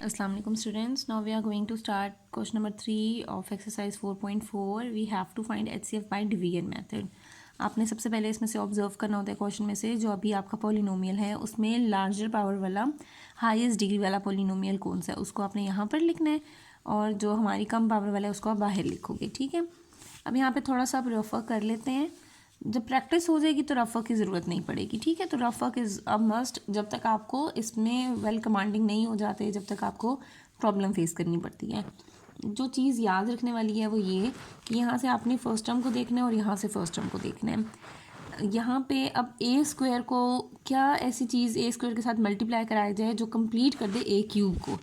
Assalamu alaikum students. Now we are going to start question number 3 of exercise 4.4. We have to find HCF by division method. आपने सबसे पहले इसमें से observe करना होता है क्वेश्चन में से जो अभी आपका पॉलिनोमियल है उसमें लार्जर पावर वाला हाईएस्ट डिग्री वाला पॉलिनोमियल कौन सा है उसको आपने यहाँ पर लिखना है और जो हमारी कम पावर वाला है उसको आप बाहर लिखोगे। ठीक है, अब यहाँ पे थोड़ा सा आप रफर कर लेते हैं। जब प्रैक्टिस हो जाएगी तो रफ वर्क की ज़रूरत नहीं पड़ेगी। ठीक है, तो rough work is a must जब तक आपको इसमें वेल कमांडिंग नहीं हो जाते, जब तक आपको प्रॉब्लम फेस करनी पड़ती है। जो चीज़ याद रखने वाली है वो ये कि यहाँ से आपने फर्स्ट टर्म को देखना है और यहाँ से फर्स्ट टर्म को देखना है। यहाँ पे अब ए स्क्वायर को क्या ऐसी चीज़ ए स्क्वायर के साथ मल्टीप्लाई कराया जाए जो कंप्लीट कर दे ए क्यूब को,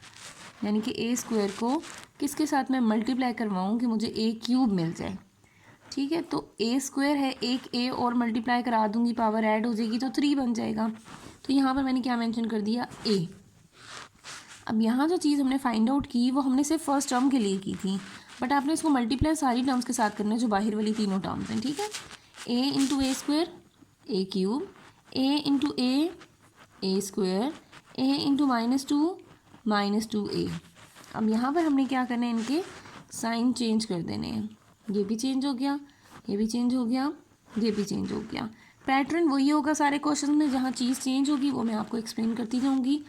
यानी कि ए स्क्वायर को किसके साथ मैं मल्टीप्लाई करवाऊँ कि मुझे ए क्यूब मिल जाए। ठीक है, तो ए स्क्वायर है, एक ए और मल्टीप्लाई करा दूंगी, पावर ऐड हो जाएगी तो 3 बन जाएगा। तो यहाँ पर मैंने क्या मेंशन कर दिया, ए। अब यहाँ जो चीज़ हमने फाइंड आउट की वो हमने सिर्फ फर्स्ट टर्म के लिए की थी, बट आपने इसको मल्टीप्लाई सारी टर्म्स के साथ करना है जो बाहर वाली तीनों टर्म्स हैं। ठीक है, ए इंटू ए स्क्वायर ए क्यूब, ए इंटू ए स्क्वायर, ए इंटू -2 ए। अब यहाँ पर हमने क्या करना है, इनके साइन चेंज कर देने हैं। ये भी चेंज हो गया, ये भी चेंज हो गया, ये भी चेंज हो गया। पैटर्न वही होगा सारे क्वेश्चन में, जहाँ चीज़ चेंज होगी वो मैं आपको एक्सप्लेन करती जाऊँगी।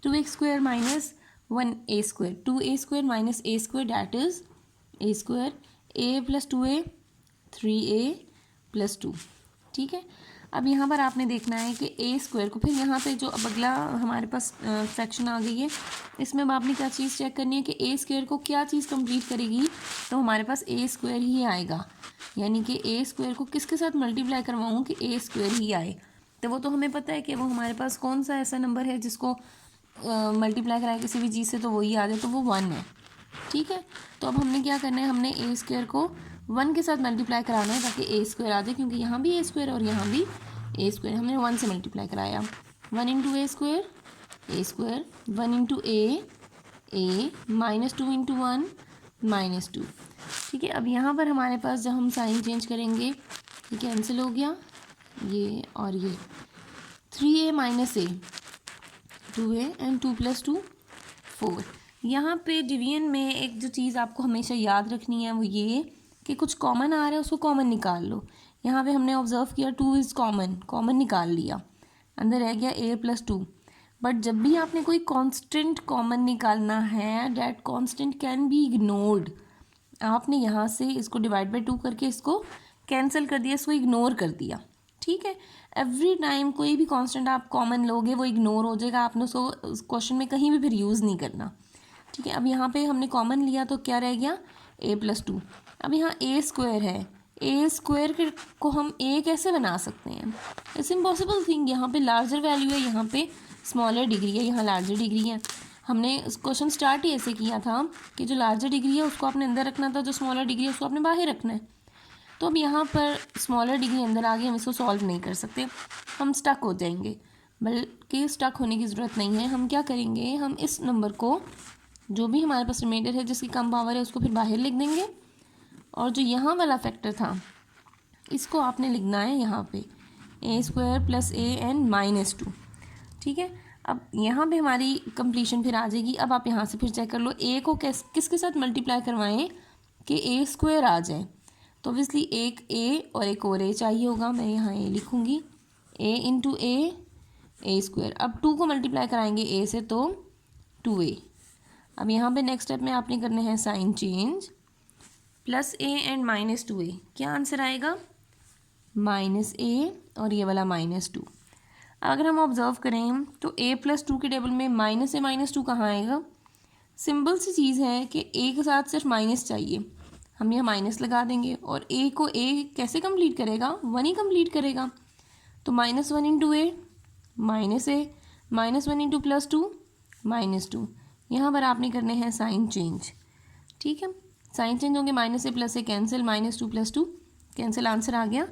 2x square minus 1a square, 2a square minus a square that is a square, a plus 2a 3a plus 2। ठीक है, अब यहाँ पर आपने देखना है कि ए स्क्वायर को, फिर यहाँ पे जो अब अगला हमारे पास फ्रैक्शन आ गई है, इसमें अब आपने क्या चीज़ चेक करनी है कि ए स्क्वायर को क्या चीज़ कंप्लीट करेगी, तो हमारे पास ए स्क्वायर ही आएगा। यानी कि ए स्क्वायर को किसके साथ मल्टीप्लाई करवाऊँ कि ए स्क्वायर ही आए, तो वो तो हमें पता है कि वो हमारे पास कौन सा ऐसा नंबर है जिसको मल्टीप्लाई कराए किसी भी चीज़ से तो वही आ जाए, तो वो 1 है। ठीक है, तो अब हमने क्या करना है, हमने ए स्क्वायर को 1 के साथ मल्टीप्लाई कराना है ताकि ए स्क्वायर आ जाए, क्योंकि यहाँ भी ए स्क्वायर और यहाँ भी ए स्क्वायर, हमने 1 से मल्टीप्लाई कराया। 1 इंटू ए स्क्वायर, 1 इंटू ए -2 इंटू 1 -2। ठीक है, अब यहाँ पर हमारे पास जब हम साइन चेंज करेंगे ये कैंसिल हो गया, ये और ये 3a minus A 2a and 2 plus 2 4। यहाँ पे डिवीजन में एक जो चीज़ आपको हमेशा याद रखनी है वो ये कि कुछ कॉमन आ रहा है उसको कॉमन निकाल लो। यहाँ पे हमने ऑब्जर्व किया 2 इज़ कॉमन निकाल लिया, अंदर रह गया a प्लस 2। बट जब भी आपने कोई कांस्टेंट कॉमन निकालना है, that constant can be ignored. आपने यहाँ से इसको डिवाइड बाई 2 करके इसको कैंसिल कर दिया, इसको इग्नोर कर दिया। ठीक है, एवरी टाइम कोई भी कांस्टेंट आप कॉमन लोगे वो इग्नोर हो जाएगा, आपने उसको क्वेश्चन में कहीं भी फिर यूज़ नहीं करना। ठीक है, अब यहाँ पे हमने कॉमन लिया तो क्या रह गया, a प्लस 2। अब यहाँ ए स्क्वायर है, ए स्क्वायर को हम a कैसे बना सकते हैं, इट्स इम्पॉसिबल थिंग। यहाँ पे लार्जर वैल्यू है, यहाँ पे स्मॉलर डिग्री है, यहाँ लार्जर डिग्री है। हमने क्वेश्चन स्टार्ट ही ऐसे किया था कि जो लार्जर डिग्री है उसको आपने अंदर रखना था, जो स्मॉलर डिग्री है उसको आपने बाहर रखना है। तो अब यहाँ पर स्मॉलर डिग्री अंदर आ गई, हम इसको सॉल्व नहीं कर सकते, हम स्टक हो जाएंगे। बल्कि स्टक होने की ज़रूरत नहीं है, हम क्या करेंगे, हम इस नंबर को जो भी हमारे पास रिमाइंडर है जिसकी कम पावर है उसको फिर बाहर लिख देंगे, और जो यहाँ वाला फैक्टर था इसको आपने लिखना है यहाँ पे ए स्क्वायर प्लस ए एन -2। ठीक है, अब यहाँ पे हमारी कंप्लीशन फिर आ जाएगी। अब आप यहाँ से फिर चेक कर लो ए को किसके साथ मल्टीप्लाई करवाएं कि ए स्क्वायर आ जाए, तो ऑब्वियसली एक ए और एक और ए चाहिए होगा, मैं यहाँ ए लिखूँगी, ए इंटू ए स्क्वायर। अब 2 को मल्टीप्लाई कराएंगे ए से तो 2a। अब यहाँ पे नेक्स्ट स्टेप में आपने करने हैं sine change, plus A and -2a, क्या आंसर आएगा, -a और ये वाला -2। अगर हम ऑब्जर्व करें तो a प्लस 2 के टेबल में -a -2 कहाँ आएगा, सिंपल सी चीज़ है कि a के साथ सिर्फ माइनस चाहिए, हम यहाँ माइनस लगा देंगे और a को a कैसे कंप्लीट करेगा, 1 ही कंप्लीट करेगा। तो -1 इंटू a -1 इंटू प्लस 2 -2। यहाँ पर आपने करने हैं साइन चेंज। ठीक है, साइन चेंज होंगे, -a plus a cancel, -2 plus 2 cancel, answer आ गया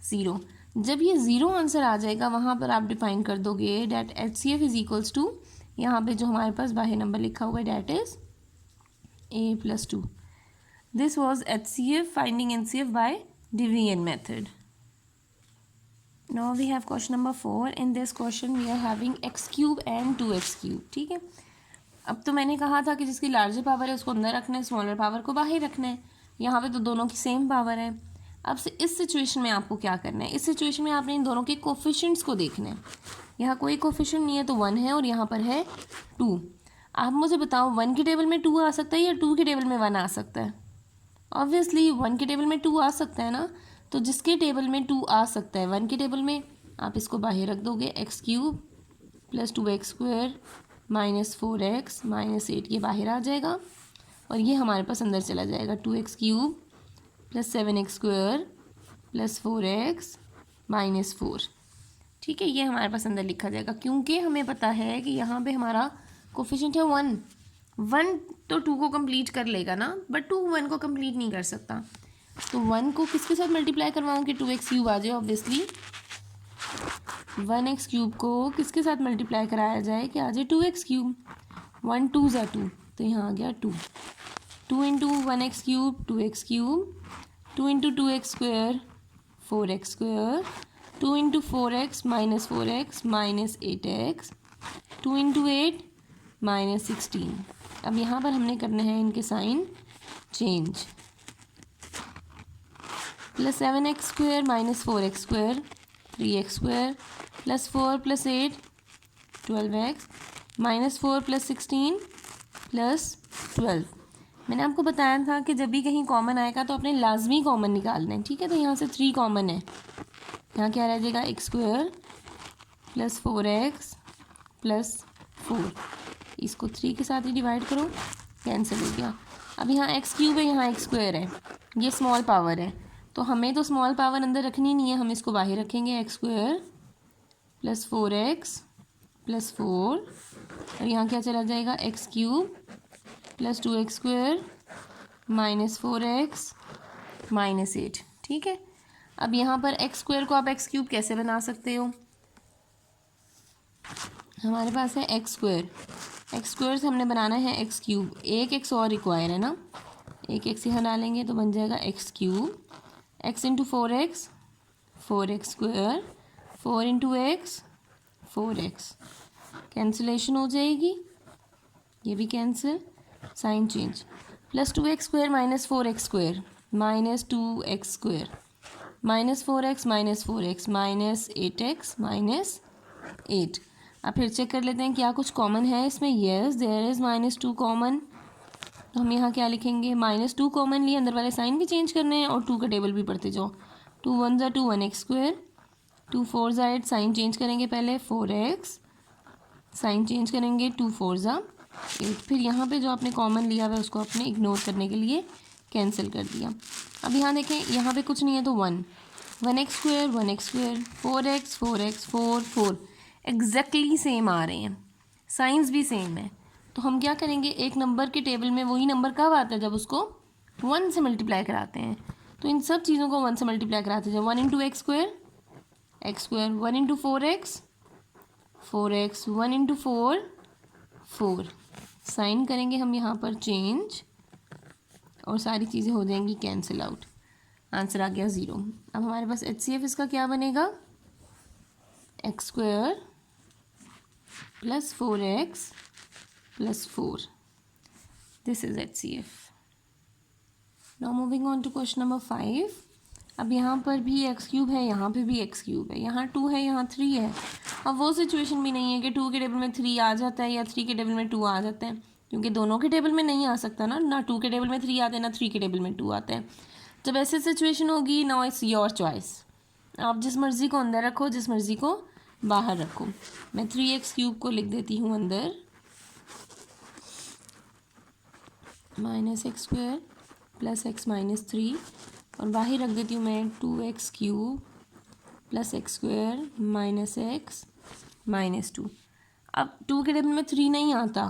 0। जब ये 0 आंसर आ जाएगा वहाँ पर आप डिफाइन कर दोगे that HCF is equals to, यहाँ पे जो हमारे पास बाहर नंबर लिखा हुआ है that is a plus 2। This was HCF finding NCF by division method. Now we have question number 4. In this question we are having x cube and 2x cube. ठीक है, अब तो मैंने कहा था कि जिसकी लार्जर पावर है उसको अंदर रखना है, स्मॉलर पावर को बाहर रखना है। यहाँ पे तो दोनों की सेम पावर है। अब से इस सिचुएशन में आपको क्या करना है, इस सिचुएशन में आपने इन दोनों के कोफिशिएंट्स को देखना है। यहाँ कोई कोफिशिएंट नहीं है तो 1 है और यहाँ पर है 2। आप मुझे बताओ 1 के टेबल में 2 आ सकता है या 2 के टेबल में 1 आ सकता है? ऑब्वियसली 1 के टेबल में 2 आ सकता है ना। तो जिसके टेबल में 2 आ सकता है 1 के टेबल में, आप इसको बाहर रख दोगे। x³ + 2x² - 4x - 8 ये बाहर आ जाएगा और ये हमारे पास अंदर चला जाएगा। 2x³ + 7x² + 4x - 4। ठीक है, ये हमारे पास अंदर लिखा जाएगा क्योंकि हमें पता है कि यहाँ पे हमारा कोफिशिएंट है 1। 1 तो 2 को कंप्लीट कर लेगा ना, बट 2 1 को कंप्लीट नहीं कर सकता। तो 1 को किसके साथ मल्टीप्लाई करवाऊँ कि 2x³ आ जाए? ऑब्वियसली 1x³ को किसके साथ मल्टीप्लाई कराया जाए कि आ जाए 2x³। 1 2 ज़ा 2, तो यहाँ आ गया 2। 2 × 1x³ 2x³, 2 × 2x² 4x², 2 × 4x - 4x - 8x, 2 × 8 - 16। अब यहाँ पर हमने करने हैं इनके sign change. + 7x² - 4x² 3x² + 4 + 8 12x -4 + 16 + 12। मैंने आपको बताया था कि जब भी कहीं कॉमन आएगा तो अपने लाजमी कॉमन निकालना है। ठीक है, तो यहाँ से 3 कॉमन है, यहाँ क्या रह जाएगा x² + 4x + 4। इसको 3 के साथ ही डिवाइड करो, कैंसिल हो गया। अब यहाँ x³ है, यहाँ x² है, ये स्मॉल पावर है तो हमें तो स्मॉल पावर अंदर रखनी नहीं है, हम इसको बाहर रखेंगे। x² + 4x + 4 और यहाँ क्या चला जाएगा x³ + 2x² - 4x - 8। ठीक है, अब यहाँ पर x² को आप x³ कैसे बना सकते हो? हमारे पास है x² से हमने बनाना है x³। एक x और रिक्वायर है ना, एक x यहाँ डालेंगे तो बन जाएगा x³ x × 4x 4x², 4 × x 4x, cancellation हो जाएगी, ये भी cancel, sine change. + 2x² - 4x² - 2x² -4x - 4x -8x - 8। अब फिर चेक कर लेते हैं क्या कुछ कॉमन है इसमें। येस देयर इज़ -2 कॉमन, तो हम यहाँ क्या लिखेंगे? -2 कॉमन लिए, अंदर वाले साइन भी चेंज करने हैं और 2 का टेबल भी पढ़ते जाओ। 2 1 ज़ा 2 1x², 2 4 ज़ा 8, साइन चेंज करेंगे पहले 4x, साइन चेंज करेंगे 2 4 ज़ा 8। फिर यहाँ पे जो आपने कॉमन लिया हुआ है उसको आपने इग्नोर करने के लिए कैंसिल कर दिया। अब यहाँ देखें, यहाँ पे कुछ नहीं है तो 1 1x² 1x², 4x 4x 4 4 exactly same आ रहे हैं, साइंस भी सेम है। तो हम क्या करेंगे, एक नंबर के टेबल में वही नंबर कब आता है? जब उसको 1 से मल्टीप्लाई कराते हैं। तो इन सब चीज़ों को 1 से मल्टीप्लाई कराते हैं। जब 1 × x², 1 × 4x 4x, 1 × 4 4, साइन करेंगे हम यहाँ पर चेंज और सारी चीज़ें हो जाएंगी कैंसिल आउट, आंसर आ गया 0। अब हमारे पास HCF इसका क्या बनेगा? x² + 4x + 4, this is HCF। Now moving on to question number 5। अब यहाँ पर भी x³ है, यहाँ पे भी x³ है, यहाँ 2 है, यहाँ 3 है। अब वो सिचुएशन भी नहीं है कि 2 के टेबल में 3 आ जाता है या 3 के टेबल में 2 आ जाता है, क्योंकि दोनों के टेबल में नहीं आ सकता ना 2 के टेबल में 3 आते हैं ना 3 के टेबल में 2 आते हैं। जब ऐसी सिचुएशन होगी, नाउ इट्स योर चॉइस, आप जिस मर्ज़ी को अंदर रखो, जिस मर्ज़ी को बाहर रखो। मैं 3x³ को लिख देती हूँ अंदर, -x² + x - 3 और बाहर रख देती हूँ मैं 2x³ + x² - x - 2। अब 2 के टेबल में 3 नहीं आता,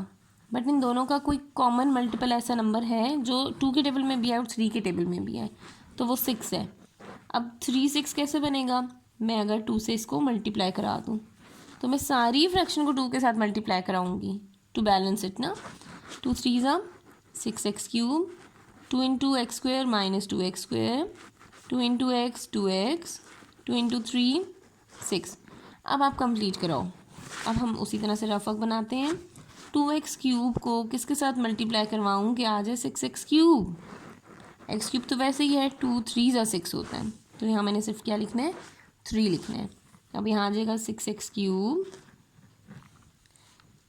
बट इन दोनों का कोई कॉमन मल्टीपल ऐसा नंबर है जो 2 के टेबल में भी है और 3 के टेबल में भी है, तो वो 6 है। अब 3 6 कैसे बनेगा? मैं अगर 2 से इसको मल्टीप्लाई करा दूँ तो मैं सारी फ्रैक्शन को 2 के साथ मल्टीप्लाई कराऊंगी टू बैलेंस इट ना। 2 3 ज़ा 6x³, 2 × x² - 2x², 2 × x 2x, 2 × 3 6। अब आप कंप्लीट कराओ। अब हम उसी तरह से रफक बनाते हैं। 2x क्यूब को किसके साथ मल्टीप्लाई करवाऊँ कि आ जाए 6x क्यूब। एक्स क्यूब तो वैसे ही है, 2 3 ज़ा 6 होता है, तो यहाँ मैंने सिर्फ क्या लिखना है, 3 लिखना है। अब यहाँ आ जाएगा 6x cube,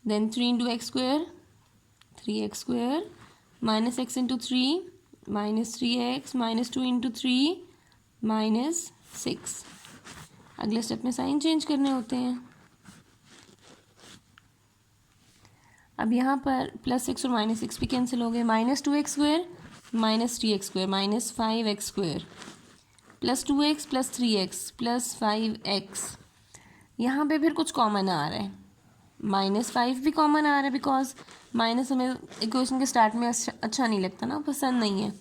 then 3 into X square, 3x square, minus X into 3 minus 3x, minus 2 into 3 minus 6। अगले स्टेप में साइन चेंज करने होते हैं। अब यहाँ पर प्लस 6 और माइनस 6 भी कैंसिल हो गए, minus 2x square minus 3x square minus 5x square plus 2x plus 3x plus 5x। यहाँ पे फिर कुछ कॉमन आ रहा है, माइनस 5 भी कॉमन आ रहा है, बिकॉज माइनस हमें इक्वेशन के स्टार्ट में अच्छा नहीं लगता ना, पसंद नहीं है,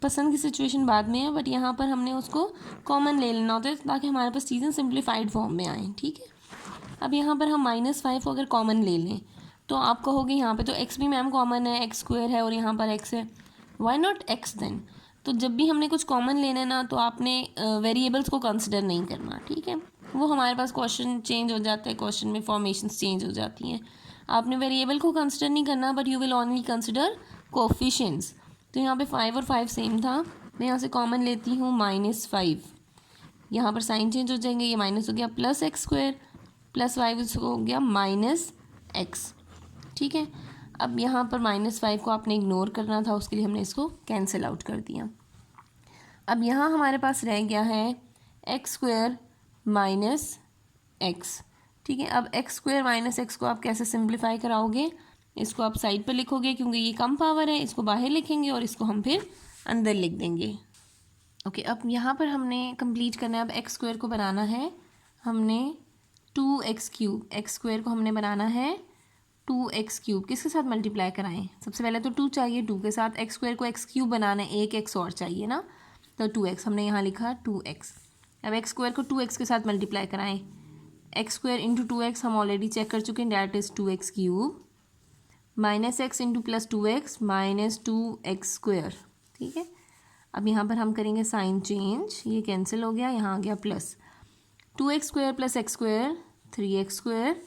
पसंद की सिचुएशन बाद में है, बट यहाँ पर हमने उसको कॉमन ले लेना होता है ताकि हमारे पास चीज़ें सिंप्लीफाइड फॉर्म में आएँ, ठीक है। अब यहाँ पर हम -5 को अगर कॉमन ले लें तो आप कहोगे यहाँ पे तो x भी मैम कॉमन है, x स्क्वायर है और यहाँ पर x है, वाई नॉट x देन। तो जब भी हमने कुछ कॉमन लेना है ना तो आपने वेरिएबल्स को कंसिडर नहीं करना, ठीक है। वो हमारे पास क्वेश्चन चेंज हो जाता है, क्वेश्चन में फॉर्मेशंस चेंज हो जाती हैं। आपने वेरिएबल को कंसिडर नहीं करना, but you will only consider coefficients. तो यहाँ पे 5 और 5 सेम था, मैं यहाँ से कॉमन लेती हूँ -5, यहाँ पर साइन चेंज हो जाएंगे, ये माइनस हो गया प्लस एक्स स्क्वायर प्लस 5 हो गया -x, ठीक है। अब यहाँ पर -5 को आपने इग्नोर करना था, उसके लिए हमने इसको कैंसिल आउट कर दिया। अब यहाँ हमारे पास रह गया है एक्स स्क्वायर माइनस एक्स, ठीक है। अब एक्स स्क्वायर माइनस एक्स को आप कैसे सिंप्लीफाई कराओगे, इसको आप साइड पर लिखोगे क्योंकि ये कम पावर है, इसको बाहर लिखेंगे और इसको हम फिर अंदर लिख देंगे। ओके, अब यहाँ पर हमने कंप्लीट करना है। अब एक्स स्क्वायर को बनाना है हमने 2x क्यूब, एक्स स्क्वायर को हमने बनाना है 2x क्यूब, किसके साथ मल्टीप्लाई कराएं, सबसे पहले तो 2 चाहिए, 2 के साथ एक्स स्क्वायर को x क्यूब बनाना है, एक x और चाहिए ना, तो 2x हमने यहाँ लिखा 2x। अब एक्स स्क्वायर को 2x के साथ मल्टीप्लाई कराएं, एक्स स्क्वायर इंटू 2x हम ऑलरेडी चेक कर चुके हैं, that is 2x cube minus X into plus 2x minus 2x square, ठीक है। अब यहाँ पर हम करेंगे साइन चेंज, ये कैंसिल हो गया, यहाँ आ गया plus 2x square plus x square 3x square,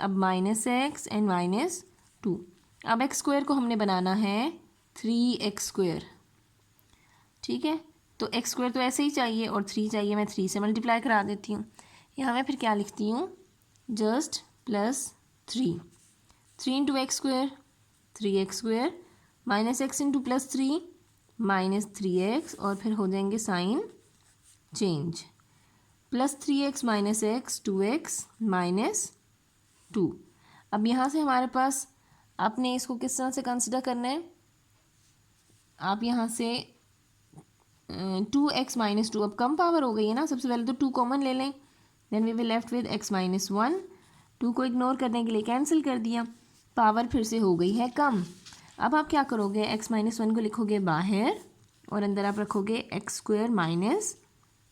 अब -x एंड -2। अब एक्स स्क्वायर को हमने बनाना है 3x स्क्वायर, ठीक है। तो एक्स स्क्वायर तो ऐसे ही चाहिए और 3 चाहिए, मैं 3 से मल्टीप्लाई करा देती हूँ। यहाँ मैं फिर क्या लिखती हूँ, just +3 into X square 3x square minus X into plus 3 minus 3x, और फिर हो जाएंगे sine change, plus 3x minus X 2x minus 2। अब यहाँ से हमारे पास आपने इसको किस तरह से कंसिडर करना है, आप यहाँ से 2x माइनस 2, अब कम पावर हो गई है ना, सबसे पहले तो 2 कॉमन ले लें, then we will left with x minus 1, 2 को इग्नोर करने के लिए कैंसिल कर दिया, पावर फिर से हो गई है कम। अब आप क्या करोगे, x माइनस 1 को लिखोगे बाहर और अंदर आप रखोगे एक्स स्क्वायर माइनस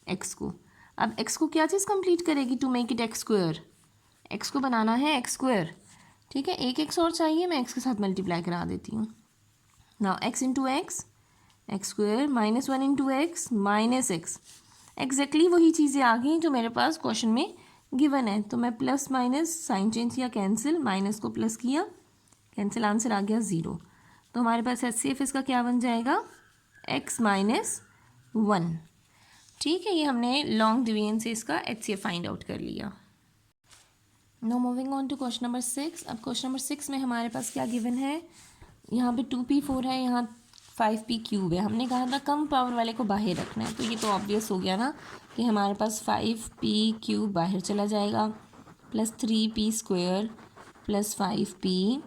एक्स को। अब x को क्या चीज़ कंप्लीट करेगी to make it x square, x को बनाना है एक्स स्क्वायर, ठीक है। एक x और चाहिए, मैं x के साथ मल्टीप्लाई करा देती हूँ। Now x into x x square minus 1 into x minus x, exactly वही चीज़ें आ गई जो मेरे पास क्वेश्चन में गिवन है। तो मैं प्लस माइनस साइन चेंज किया, कैंसिल, माइनस को प्लस किया, कैंसिल, आंसर आ गया 0। तो हमारे पास HCF इसका क्या बन जाएगा, x माइनस 1, ठीक है। ये हमने लॉन्ग डिवीजन से इसका HCF फाइंड आउट कर लिया। No moving on to question number 6। अब क्वेश्चन नंबर 6 में हमारे पास क्या गिवन है, यहाँ पे 2p4 है, यहाँ 5p क्यूब है। हमने कहा था कम पावर वाले को बाहर रखना है, तो ये तो ऑब्वियस हो गया ना कि हमारे पास 5p क्यूब बाहर चला जाएगा, plus 3p square plus 5p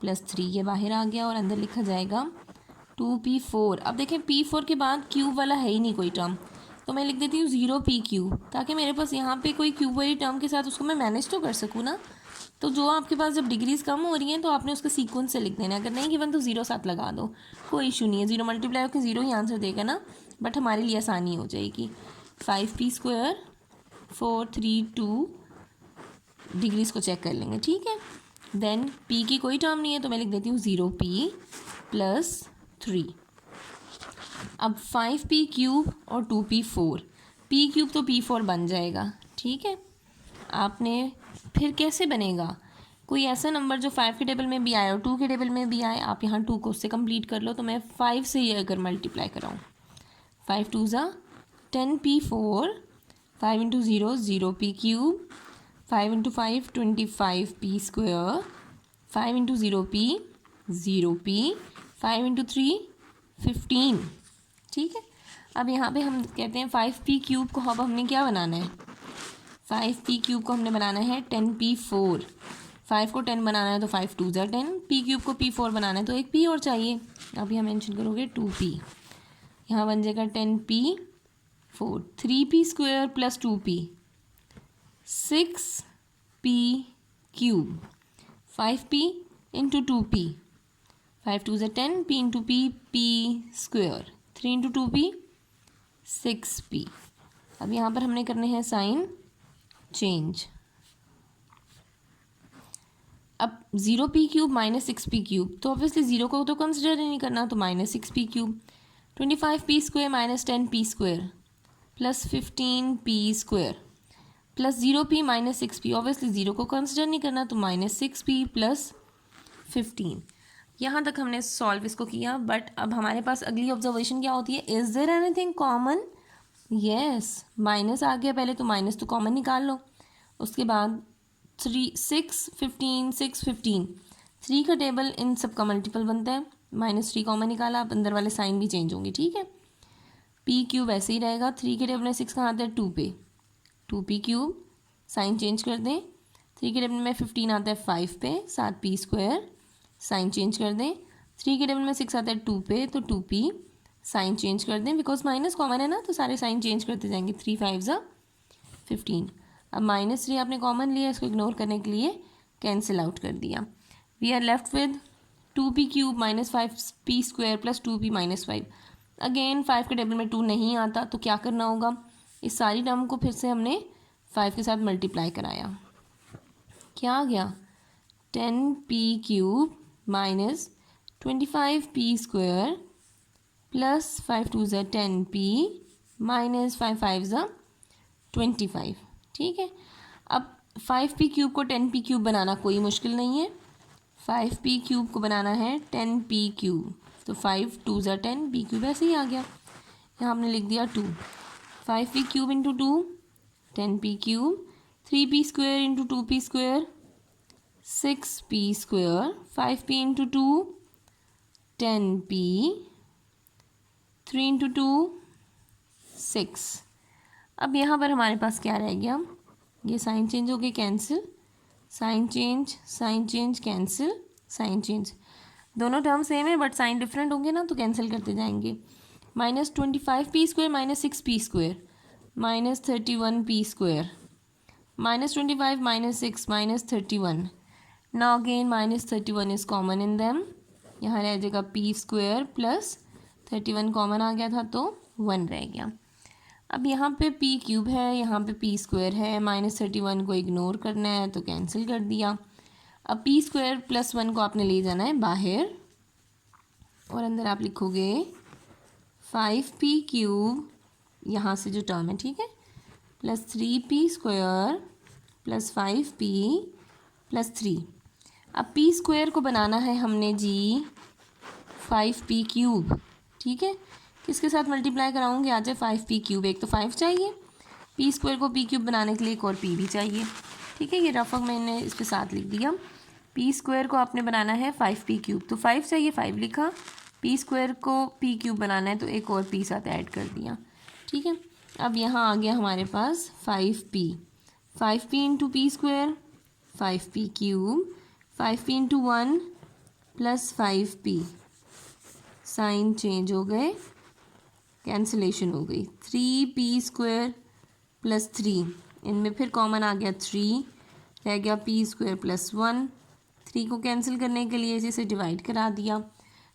plus 3 ये बाहर आ गया और अंदर लिखा जाएगा 2p4। अब देखें p4 के बाद क्यूब वाला है ही नहीं कोई टर्म, तो मैं लिख देती हूँ 0p क्यूब, ताकि मेरे पास यहाँ पे कोई क्यूब वाली टर्म के साथ उसको मैं मैनेज तो कर सकूँ ना। तो जो आपके पास जब डिग्रीज कम हो रही हैं तो आपने उसका सीक्वेंस से लिख देना है, अगर नहीं गिवन तो 0 साथ लगा दो, कोई इशू नहीं है, 0 मल्टीप्लाई होकर 0 ही आंसर देगा ना, बट हमारे लिए आसानी हो जाएगी। 5p स्क्वायर 4 3 2 डिग्रीज को चेक कर लेंगे, ठीक है। देन p की कोई टर्म नहीं है तो मैं लिख देती हूँ 0p प्लस 3। अब 5p क्यूब और 2p4, p क्यूब तो p4 बन जाएगा, ठीक है। आपने फिर कैसे बनेगा, कोई ऐसा नंबर जो 5 के टेबल में भी आए और 2 के टेबल में भी आए, आप यहाँ 2 को उससे कंप्लीट कर लो। तो मैं 5 से ये अगर मल्टीप्लाई कराऊँ, 5 2 ज़ा 10p4, 5 into 0 0p cube, 5 into 5 25p square, 5 into 0p 0p, 5 into 3 15। ठीक है, अब यहाँ पे हम कहते हैं 5p क्यूब को अब हमने क्या बनाना है, 5p क्यूब को हमने बनाना है 10p4। 5 को 10 बनाना है तो 5 2 ज़ा 10, p क्यूब को p4 बनाना है तो एक p और चाहिए। अब यहाँ मेंशन करोगे 2p, यहाँ बन जाएगा 10p4, 3p square plus 2p 6p cube, 5p into 2p, 5 2 ज़ा 10, p into p square, 3 into 2p 6p। अब यहाँ पर हमने करने हैं साइन चेंज। अब 0p cube minus 6p cube, तो ऑब्वियसली 0 को तो कंसिडर ही नहीं करना, तो minus 6p cube, 25p square minus 10p square plus 15p square plus 0p minus 6p, obviously 0 को कंसिडर नहीं करना, तो माइनस 6p प्लस 15। यहाँ तक हमने सॉल्व इसको किया, बट अब हमारे पास अगली ऑब्जर्वेशन क्या होती है, is there anything common. Yes, minus आ गया पहले, तो माइनस तो कॉमन निकाल लो। उसके बाद 6 15 6 15, 3 का टेबल इन सब का मल्टीपल बनता है, -3 कॉमन निकाला, अब अंदर वाले साइन भी चेंज होंगे। ठीक है, p क्यूब ऐसे ही रहेगा, 3 के टेबल में 6 कहाँ आता है 2 पे, 2p क्यूब, साइन चेंज कर दें, 3 के टेबल में 15 आता है 5 पे, 7p स्क्वायर, साइन चेंज कर दें, 3 के टेबल में 6 आता है 2 पे, तो 2p, साइन चेंज कर दें, बिकॉज माइनस कॉमन है ना, तो सारे साइन चेंज करते जाएंगे, 3 5 ज़ा 15। अब -3 आपने कॉमन लिया, इसको इग्नोर करने के लिए कैंसिल आउट कर दिया। We are left with 2p cube minus 5p square plus 2p minus 5। Again 5 के टेबल में 2 नहीं आता, तो क्या करना होगा, इस सारी टर्म को फिर से हमने 5 के साथ मल्टीप्लाई कराया। क्या आ गया, 10p cube minus 25p square plus 5 2 ज़ा 10p माइनस 5 5 ज़ा 25। ठीक है, अब 5p क्यूब को 10p क्यूब बनाना कोई मुश्किल नहीं है, 5p क्यूब को बनाना है 10p क्यूब, तो 5 2 ज़ा 10, p क्यूब ऐसे ही आ गया, यहाँ हमने लिख दिया 2, 5p cube into 2 10p cube, 3p square into 2p square 6p square, 5p into 2 10p, 3 into 2 6। अब यहाँ पर हमारे पास क्या रह गया, ये साइन चेंज हो गए cancel, sine change cancel, sine change, दोनों टर्म सेम है बट साइन डिफरेंट होंगे ना, तो कैंसिल करते जाएंगे। -25p square minus 6p square minus 31p square, -25 minus 6 minus 31, now again -31 is common in them, यहाँ रह जाएगा p स्क्वायर प्लस 31 कॉमन आ गया था तो 1 रह गया। अब यहाँ पे p क्यूब है, यहाँ पे p स्क्वायर है, -31 को इग्नोर करना है तो कैंसिल कर दिया। अब p स्क्वायर प्लस 1 को आपने ले जाना है बाहर, और अंदर आप लिखोगे 5p क्यूब, यहाँ से जो टर्म है, ठीक है, plus 3p square plus 5p plus 3। अब p स्क्वायर को बनाना है हमने जी 5p क्यूब। ठीक है, किसके साथ मल्टीप्लाई कराऊंगे, आ जाए 5p क्यूब, एक तो 5 चाहिए, p स्क्वायर को p क्यूब बनाने के लिए एक और p भी चाहिए। ठीक है, ये रफक मैंने इस पे साथ लिख दिया। p स्क्वायर को आपने बनाना है 5p क्यूब, तो 5 चाहिए 5 लिखा, p स्क्वायर को p क्यूब बनाना है तो एक और p साथ ऐड कर दिया। ठीक है, अब यहाँ आ गया हमारे पास 5p into p square 5p cube, 5p into 1 plus 5p, sine change हो गए, कैंसिलेशन हो गई, 3p स्क्वायर प्लस 3, इनमें फिर कॉमन आ गया 3, रह गया p स्क्वायर प्लस 1, 3 को कैंसिल करने के लिए इसे डिवाइड करा दिया।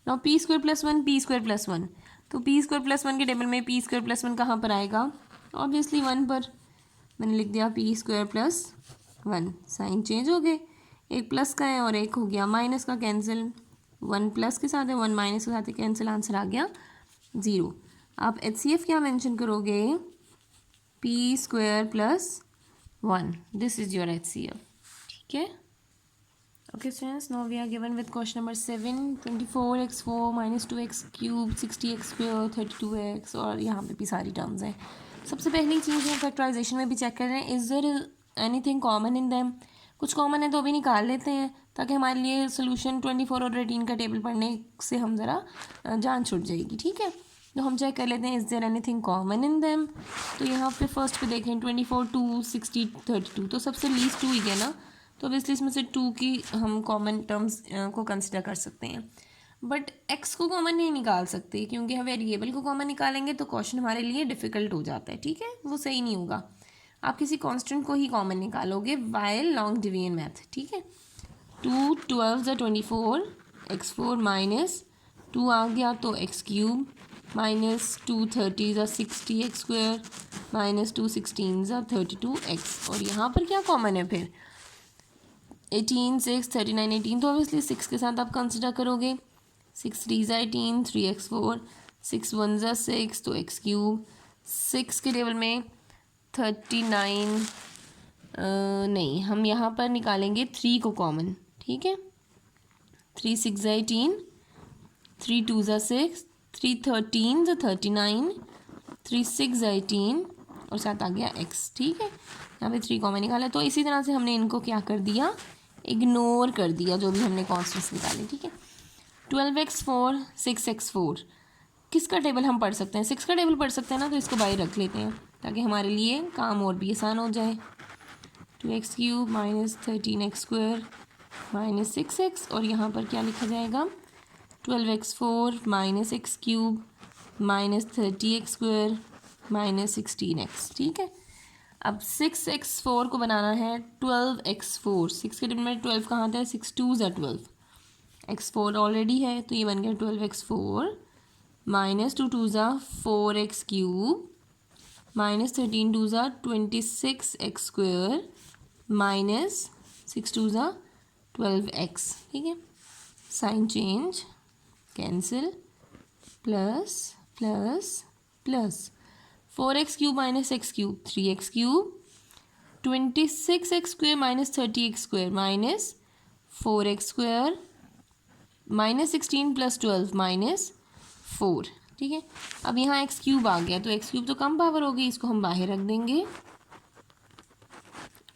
Now p square plus 1 p square plus 1, तो p स्क्वायर प्लस 1 के टेबल में p स्क्वायर प्लस 1 कहाँ पर आएगा, ऑब्वियसली 1 पर, मैंने लिख दिया p square plus 1, sign change हो गए, एक प्लस का है और एक हो गया माइनस का कैंसिल, 1 प्लस के साथ है 1 माइनस के साथ है कैंसिल, आंसर आ गया 0। आप HCF क्या मेंशन करोगे, p square plus 1, this is your HCF। ठीक है। Okay students, now we are given with question number 7, 24x4 minus 2x cube 60x square 32x, और यहाँ पे भी सारी टर्म्स हैं. सबसे पहली चीज़ है फैक्टराइजेशन में भी चेक कर रहे हैं, is there anything common in them. कुछ कॉमन है तो अभी निकाल लेते हैं ताकि हमारे लिए सोल्यूशन 24 और 18 का टेबल पढ़ने से हम ज़रा जान छुट जाएगी. ठीक है, तो हम चेक कर लेते हैं is there anything common in them. तो यहाँ पे फर्स्ट पे देखें 24 2 60 32, तो सबसे लीस्ट 2 ही है ना, तो ऑब्वियसली इसमें से 2 की हम कॉमन टर्म्स को कंसिडर कर सकते हैं. बट x को कॉमन नहीं निकाल सकते क्योंकि हम वेरिएबल को कॉमन निकालेंगे तो क्वेश्चन हमारे लिए डिफ़िकल्ट हो जाता है. ठीक है, वो सही नहीं होगा. आप किसी कांस्टेंट को ही कॉमन निकालोगे वाइल लॉन्ग डिवीजन मेथड. ठीक है, 2 12 ज़ा 24 x4 माइनस 2 आ गया तो x क्यूब माइनस 2 30 ज़ा 60 x स्क्वायर माइनस 2 16 ज़ा 32x, और यहाँ पर क्या कॉमन है फिर 18 6 39 18, तो ऑब्वियसली 6 के साथ आप कंसिडर करोगे. 6 3 ज़ा 18 3x4 6 1 ज़ा 6 तो x क्यूब 6 के टेबल में 39 नहीं, हम यहाँ पर निकालेंगे 3 को कॉमन. ठीक है, 3 6 ज़ा 18 3 2 ज़ा 6 3 13 ज़ा 39 3 6 ज़ा 18 और साथ आ गया x. ठीक है, यहाँ पे 3 कॉमन निकाला. तो इसी तरह से हमने इनको क्या कर दिया, इग्नोर कर दिया जो भी हमने कॉन्स्टेंट्स निकाले. ठीक है, 12x4 6x4 किसका टेबल हम पढ़ सकते हैं, 6 का टेबल पढ़ सकते हैं ना, तो इसको बाहर रख लेते हैं ताकि हमारे लिए काम और भी आसान हो जाए. 2x cube minus 13x square minus 6x, और यहाँ पर क्या लिखा जाएगा 12x4 minus x cube minus 30x square minus 16x. ठीक है, अब 6x4 को बनाना है 12x4. 6 के टेबल में 12 कहाँ आता है, 6 2 ज़ा 12, x4 ऑलरेडी है तो ये बन गया 12x4 माइनस 2 2 ज़ा 4x क्यूब माइनस 13 2 ज़ा 26x स्क्वायर माइनस 6 2 ज़ा 12x. ठीक है, sign change cancel plus plus plus 4x cube minus x cube 3x cube 26x square minus 30x square minus 4x square minus 16 plus 12 minus 4. ठीक है, अब यहाँ x cube आ गया तो x क्यूब तो कम पावर हो गई, इसको हम बाहर रख देंगे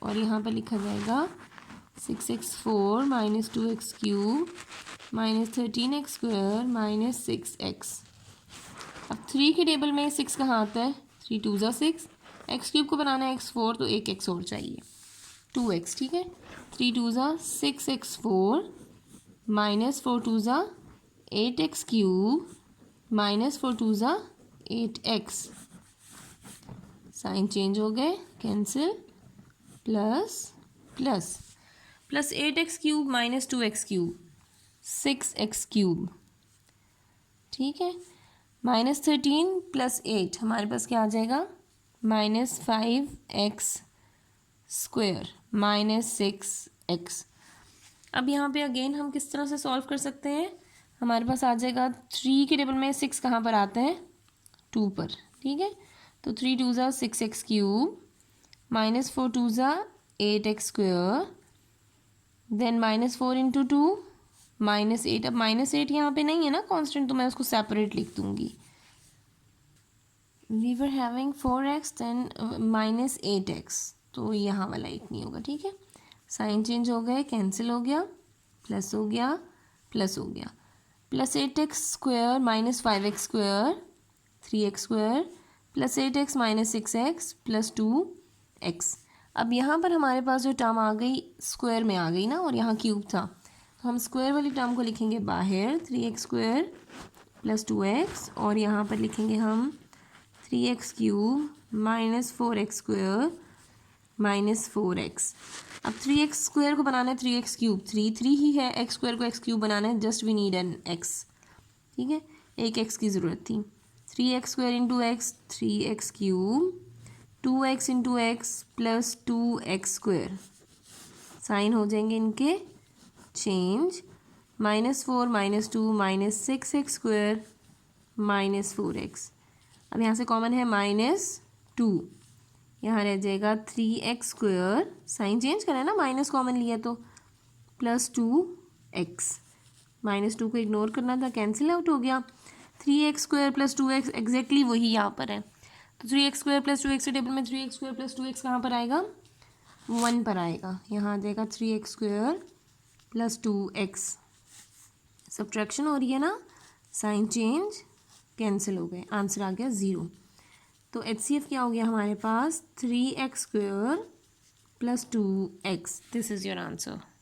और यहाँ पर लिखा जाएगा 6x4 minus 2x cube minus 13x square minus 6x. अब 3 के टेबल में 6 कहाँ आता है, 3 2 ज़ा 6, x क्यूब को बनाना है x4 तो एक x और चाहिए 2x. ठीक है, 3 2 ज़ा 6x4 माइनस 4 2 ज़ा 8x क्यूब माइनस 4 2 ज़ा 8x. साइन चेंज हो गए cancel plus plus plus 8x cube minus 2x cube 6x cube. ठीक है, माइनस 13 प्लस 8 हमारे पास क्या आ जाएगा minus 5x square minus 6x. अब यहाँ पे अगेन हम किस तरह से सॉल्व कर सकते हैं, हमारे पास आ जाएगा 3 के टेबल में 6 कहाँ पर आता है 2 पर. ठीक है, तो 3 2 ज़ा 6x क्यूब माइनस 4 2 ज़ा 8x square then minus 4 into 2 minus 8. अब माइनस 8 यहाँ पे नहीं है ना कांस्टेंट, तो मैं उसको सेपरेट लिख दूँगी. We were having 4x then minus 8x, तो यहाँ वाला 8 नहीं होगा. ठीक है, साइन चेंज हो गए कैंसिल हो गया प्लस हो गया प्लस हो गया plus 8x square minus 5x square 3x square plus 8x minus 6x plus 2x. अब यहाँ पर हमारे पास जो टर्म आ गई स्क्वायर में आ गई ना, और यहाँ क्यूब था, तो हम स्क्वायर वाली टर्म को लिखेंगे बाहर 3x स्क्वायर प्लस 2x, और यहाँ पर लिखेंगे हम 3x cube minus 4x square minus 4x. अब 3x स्क्वायर को बनाना है 3x क्यूब, 3 ही है, x स्क्वायर को x क्यूब बनाना है, just we need an x. ठीक है, एक x की ज़रूरत थी. 3x square into x 3x cube 2x into x plus 2x square. Sign हो जाएंगे इनके change minus 4 minus 2 minus 6x square minus 4x. अब यहाँ से कॉमन है माइनस 2, यहाँ रह जाएगा 3x स्क्वायर. साइन चेंज करें ना, माइनस कॉमन लिया तो प्लस 2x, -2 को इग्नोर करना था, कैंसिल आउट हो गया। 3x² प्लस 2x एग्जैक्टली वही यहाँ पर है, तो 3x² प्लस 2x के टेबल में 3x² प्लस 2x कहाँ पर आएगा, 1 पर आएगा। यहाँ आ जाएगा 3x² प्लस 2x, सब्ट्रैक्शन हो रही है ना, साइन चेंज, कैंसिल हो गए, आंसर आ गया 0। तो HCF क्या हो गया हमारे पास, 3x² plus 2x, this is your answer.